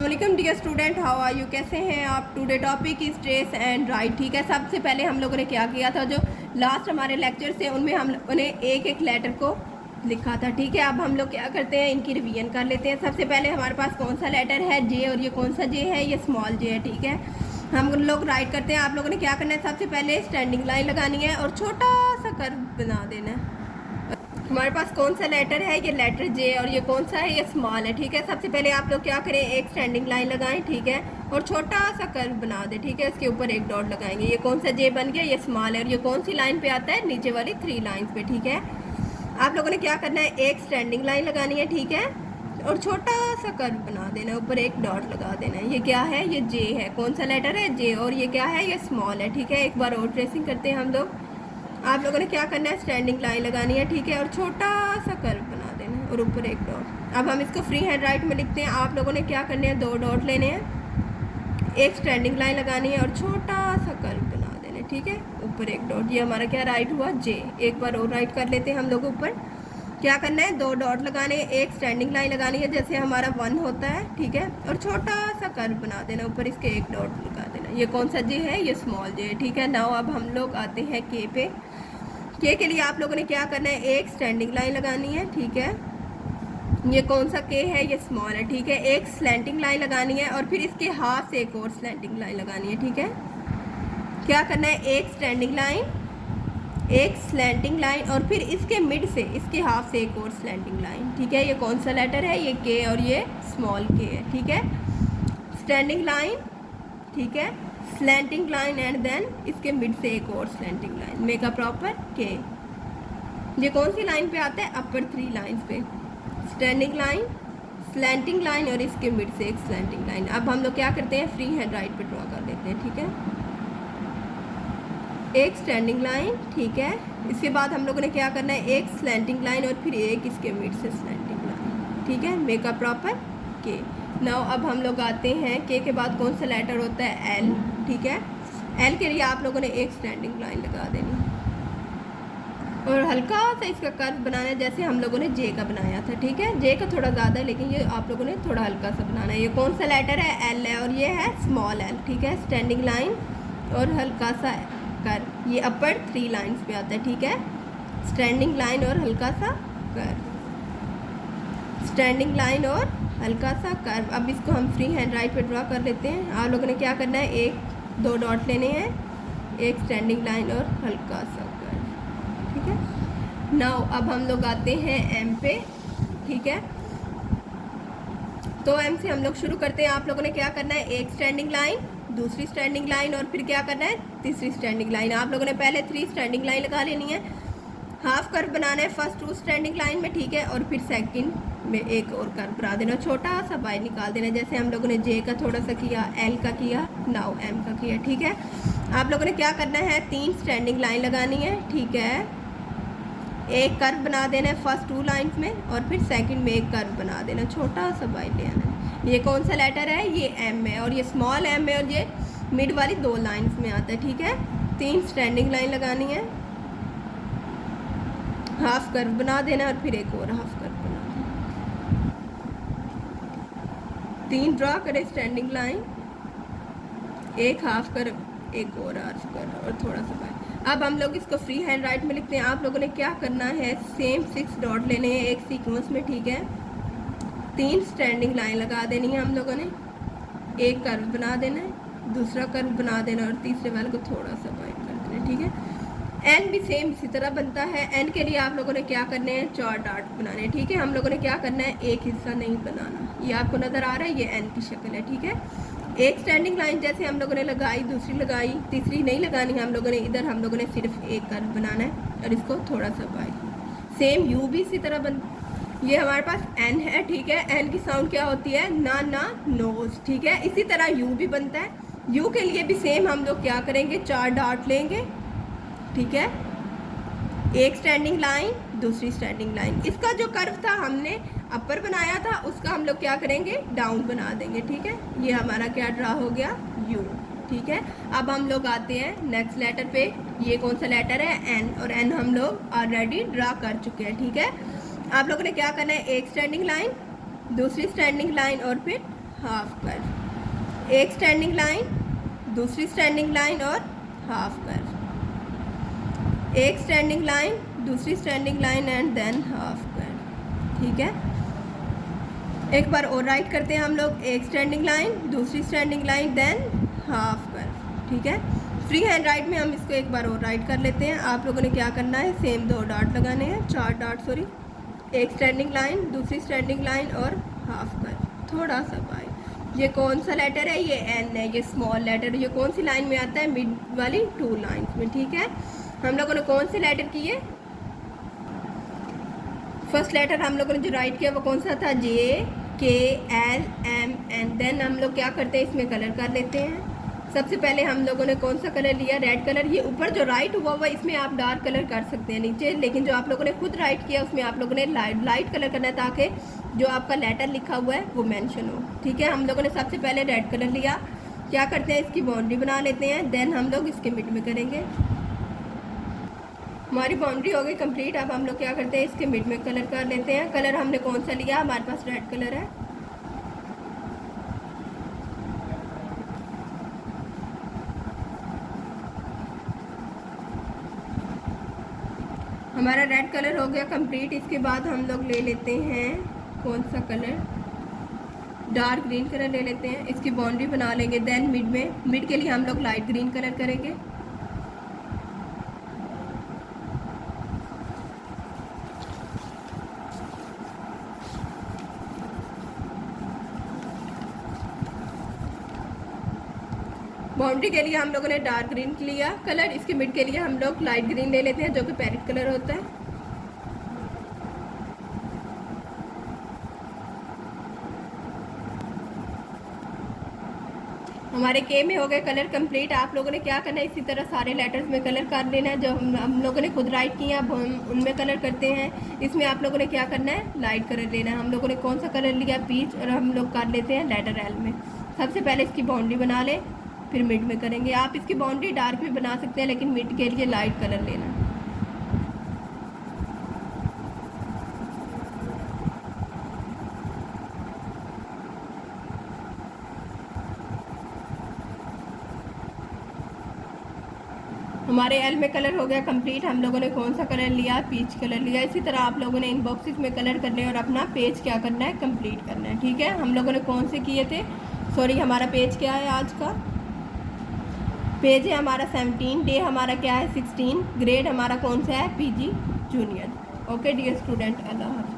Welcome dear student, how are you, कैसे हैं आप। Today topic is trace and write. ठीक है, सबसे पहले हम लोगों ने क्या किया था, जो लास्ट हमारे लेक्चर थे उनमें हम लोगों ने एक एक लेटर को लिखा था। ठीक है, अब हम लोग क्या करते हैं, इनकी रिवीजन कर लेते हैं। सबसे पहले हमारे पास कौन सा लेटर है, जे, और ये कौन सा जे है, ये स्मॉल जे है। ठीक है, हम लोग राइट करते हैं। आप लोगों ने क्या करना है, सबसे पहले स्टैंडिंग लाइन लगानी है और छोटा सा कर्व बना देना है। हमारे पास कौन सा लेटर है, ये लेटर जे, और ये कौन सा है, ये स्मॉल है। ठीक है, सबसे पहले आप लोग क्या करें, एक स्टैंडिंग लाइन लगाएं। ठीक है, और छोटा सा कर्व बना दें। ठीक है, इसके ऊपर एक डॉट लगाएंगे। ये कौन सा जे बन गया, ये स्मॉल है। और ये कौन सी लाइन पे आता है, नीचे वाली 3 लाइन्स पे। ठीक है, आप लोगों ने क्या करना है, एक स्टैंडिंग लाइन लगानी है। ठीक है, और छोटा सा कर्व बना देना, ऊपर एक डॉट लगा देना है। ये क्या है, ये जे है। कौन सा लेटर है, जे, और ये क्या है, ये स्मॉल है। ठीक है, एक बार और ट्रेसिंग करते हैं हम लोग। आप लोगों ने क्या करना है, स्टैंडिंग लाइन लगानी है। ठीक है, और छोटा सा कर्व बना देना है और ऊपर एक डॉट। अब हम इसको फ्री हैंड राइट में लिखते हैं। आप लोगों ने क्या करने हैं, 2 डॉट लेने हैं, एक स्टैंडिंग लाइन लगानी है और छोटा सा कर्व बना देना है। ठीक है, ऊपर एक डॉट। ये हमारा क्या राइट हुआ, जे। एक बार और राइट कर लेते हैं हम लोग। ऊपर क्या करना है, 2 डॉट लगाने हैं, एक स्टैंडिंग लाइन लगानी है जैसे हमारा 1 होता है। ठीक है, और छोटा सा कर्व बना देना, ऊपर इसके एक डॉट लगा देना। ये कौन सा जे है, ये स्मॉल जे है। ठीक है, नाउ अब हम लोग आते हैं के पे। के के लिए आप लोगों ने क्या करना है, एक स्टैंडिंग लाइन लगानी है। ठीक है, ये कौन सा के है, ये स्मॉल है। ठीक है, एक स्लैंटिंग लाइन लगानी है और फिर इसके हाथ से एक और स्लैंटिंग लाइन लगानी है। ठीक है, क्या करना है, एक स्टैंडिंग लाइन, एक स्लैंटिंग लाइन, और फिर इसके मिड से, इसके हाफ से एक और स्लैंटिंग लाइन। ठीक है, ये कौन सा लेटर है, ये के, और ये स्मॉल के है। ठीक है, स्टैंडिंग लाइन, ठीक है, स्लैंटिंग लाइन, एंड देन इसके मिड से एक और slanting line, make a proper के। ये कौन सी लाइन पे आता है, अपर 3 लाइन्स पे। स्टैंडिंग लाइन, स्लैंटिंग लाइन, और इसके मिड से एक स्लैंटिंग लाइन। अब हम लोग क्या करते हैं, फ्री हैंड राइट पे ड्रॉ कर लेते हैं। ठीक है, एक स्टैंडिंग लाइन। ठीक है, इसके बाद हम लोगों ने क्या करना है, एक स्लैंटिंग लाइन और फिर एक इसके मिड से स्लैंटिंग लाइन। ठीक है, मेक अ प्रॉपर के। नाउ अब हम लोग आते हैं, के बाद कौन सा लेटर होता है, एल। ठीक है, एल के लिए आप लोगों ने एक स्टैंडिंग लाइन लगा देनी और हल्का सा इसका कर्व बनाना है जैसे हम लोगों ने जे का बनाया था। ठीक है, जे का थोड़ा ज़्यादा है लेकिन ये आप लोगों ने थोड़ा हल्का सा बनाना है। ये कौन सा लेटर है, एल है, और ये है स्मॉल एल। ठीक है, स्टैंडिंग लाइन और हल्का सा कर्व, ये अपर 3 लाइन्स पे आता है। ठीक है, स्टैंडिंग लाइन और हल्का सा कर्व, स्टैंडिंग लाइन और हल्का सा कर्व। अब इसको हम फ्री हैंड राइट पे ड्रॉ कर लेते हैं। आप लोगों ने क्या करना है, एक 2 डॉट लेने हैं, एक स्टैंडिंग लाइन और हल्का सा कर्व। ठीक है, नाउ अब हम लोग आते हैं एम पे। ठीक है, तो एम से हम लोग शुरू करते हैं। आप लोगों ने क्या करना है, एक स्टैंडिंग लाइन, दूसरी स्टैंडिंग लाइन, और फिर क्या करना है, तीसरी स्टैंडिंग लाइन। आप लोगों ने पहले 3 स्टैंडिंग लाइन लगा लेनी है, हाफ कर्व बनाना है फर्स्ट 2 स्टैंडिंग लाइन में। ठीक है, और फिर सेकंड में एक और कर्व बना देना, छोटा सा बाहर निकाल देना जैसे हम लोगों ने जे का थोड़ा सा किया, एल का किया, नाउ एम का किया। ठीक है, आप लोगों ने क्या करना है, 3 स्टैंडिंग लाइन लगानी है। ठीक है, एक कर्व बना देना है फर्स्ट 2 लाइन्स में, और फिर सेकंड में एक कर्व बना देना, छोटा सा बाहर ले आना है। ये कौन सा लेटर है, ये एम है, और ये स्मॉल एम है, और ये मिड वाली 2 लाइन्स में आता है। ठीक है, 3 स्टैंडिंग लाइन लगानी है, हाफ कर्व बना देना और फिर एक और हाफ कर्व बना देना। 3 ड्रॉ करें स्टैंडिंग लाइन, एक हाफ कर्व, एक और हाफ कर्व, और थोड़ा सा बाहर। अब हम लोग इसको फ्री हैंड राइट में लिखते हैं। आप लोगों ने क्या करना है, सेम 6 डॉट लेने हैं एक सीक्वेंस में। ठीक है, 3 स्टैंडिंग लाइन लगा देनी है हम लोगों ने, एक कर्व बना देना है, दूसरा कर्व बना देना, और तीसरे वाले को थोड़ा सा बाहर कर देना। ठीक है, एन भी सेम इसी तरह बनता है। एन के लिए आप लोगों ने क्या करने हैं, 4 डॉट बनाने हैं। ठीक है, हम लोगों ने क्या करना है, एक हिस्सा नहीं बनाना। ये आपको नज़र आ रहा है, ये एन की शक्ल है। ठीक है, एक स्टैंडिंग लाइन जैसे हम लोगों ने लगाई, दूसरी लगाई, तीसरी नहीं लगानी है हम लोगों ने, इधर हम लोगों ने सिर्फ एक कर्व बनाना है और इसको थोड़ा सा बाहर। सेम यू भी इसी तरह बन, ये हमारे पास एन है। ठीक है, एन की साउंड क्या होती है, ना ना नोज। ठीक है, इसी तरह यू भी बनता है। यू के लिए भी सेम हम लोग क्या करेंगे, 4 डॉट लेंगे। ठीक है, एक स्टैंडिंग लाइन, दूसरी स्टैंडिंग लाइन, इसका जो कर्व था हमने अपर बनाया था उसका हम लोग क्या करेंगे, डाउन बना देंगे। ठीक है, ये हमारा क्या ड्रा हो गया, यू। ठीक है, अब हम लोग आते हैं नेक्स्ट लेटर पे। ये कौन सा लेटर है, एन, और एन हम लोग ऑलरेडी ड्रा कर चुके हैं। ठीक है, आप लोगों ने क्या करना है, एक स्टैंडिंग लाइन, दूसरी स्टैंडिंग लाइन, और फिर हाफ कर्व, एक स्टैंडिंग लाइन, दूसरी स्टैंडिंग लाइन और हाफ कर्व, एक स्टैंडिंग लाइन, दूसरी standing line and than half curve. ठीक है, एक बार और राइट करते हैं हम लोग, एक स्टैंडिंग लाइन, दूसरी standing line than half curve. ठीक है, फ्री हैंड राइट में हम इसको एक बार और राइट कर लेते हैं। आप लोगों ने क्या करना है, सेम 2 डॉट लगाने हैं, 4 डॉट सॉरी, एक स्टैंडिंग लाइन, दूसरी स्टैंडिंग लाइन और हाफ कर्व। थोड़ा सा बाई, ये कौन सा लेटर है, ये एन है, ये स्मॉल लेटर, ये कौन सी लाइन में आता है, मिड वाली 2 लाइन्स में। ठीक है, हम लोगों ने कौन से लेटर किए, फर्स्ट लेटर हम लोगों ने जो राइट किया वो कौन सा था, जे के एल एम एन। देन हम लोग क्या करते हैं, इसमें कलर कर लेते हैं। सबसे पहले हम लोगों ने कौन सा कलर लिया, रेड कलर। ये ऊपर जो राइट हुआ हुआ इसमें आप डार्क कलर कर सकते हैं नीचे, लेकिन जो आप लोगों ने खुद राइट किया उसमें आप लोगों ने लाइट कलर करना है ताकि जो आपका लेटर लिखा हुआ है वो मेंशन हो। ठीक है, हम लोगों ने सबसे पहले रेड कलर लिया, क्या करते हैं, इसकी बाउंड्री बना लेते हैं। देन हम लोग इसके मिड में करेंगे, हमारी बाउंड्री हो गई कंप्लीट। अब हम लोग क्या करते हैं, इसके मिड में कलर कर लेते हैं। कलर हमने कौन सा लिया, हमारे पास रेड कलर है। हमारा रेड कलर हो गया कंप्लीट। इसके बाद हम लोग ले लेते हैं कौन सा कलर, डार्क ग्रीन कलर ले लेते हैं, इसकी बाउंड्री बना लेंगे। देन मिड के लिए हम लोग लाइट ग्रीन कलर करेंगे। बाउंड्री के लिए हम लोगों ने डार्क ग्रीन लिया कलर, इसके मिड के लिए हम लोग लाइट ग्रीन ले लेते हैं जो कि पैरेट कलर होता है। हमारे के में हो गए कलर कंप्लीट। आप लोगों ने क्या करना है, इसी तरह सारे लेटर्स में कलर कर लेना है। जो हम लोगों ने खुद राइट किया अब हम उनमें कलर करते हैं। इसमें आप लोगों ने क्या करना है, लाइट कलर लेना है। हम लोगों ने कौन सा कलर लिया, पीच, और हम लोग कर लेते हैं लेटर एल में। सबसे पहले इसकी बाउंड्री बना लें, फिर मिड में करेंगे। आप इसकी बाउंड्री डार्क भी बना सकते हैं, लेकिन मिड के लिए लाइट कलर लेना। हमारे एल में कलर हो गया कंप्लीट। हम लोगों ने कौन सा कलर लिया, पीच कलर लिया। इसी तरह आप लोगों ने इन बॉक्सेस में कलर करने और अपना पेज क्या करना है, कंप्लीट करना है। ठीक है, हम लोगों ने कौन से किए थे, सॉरी हमारा पेज क्या है, आज का पेज है हमारा 17, डे हमारा क्या है 16, ग्रेड हमारा कौन सा है, PG junior. Okay dear student, अल्लाह हाफ़िज़।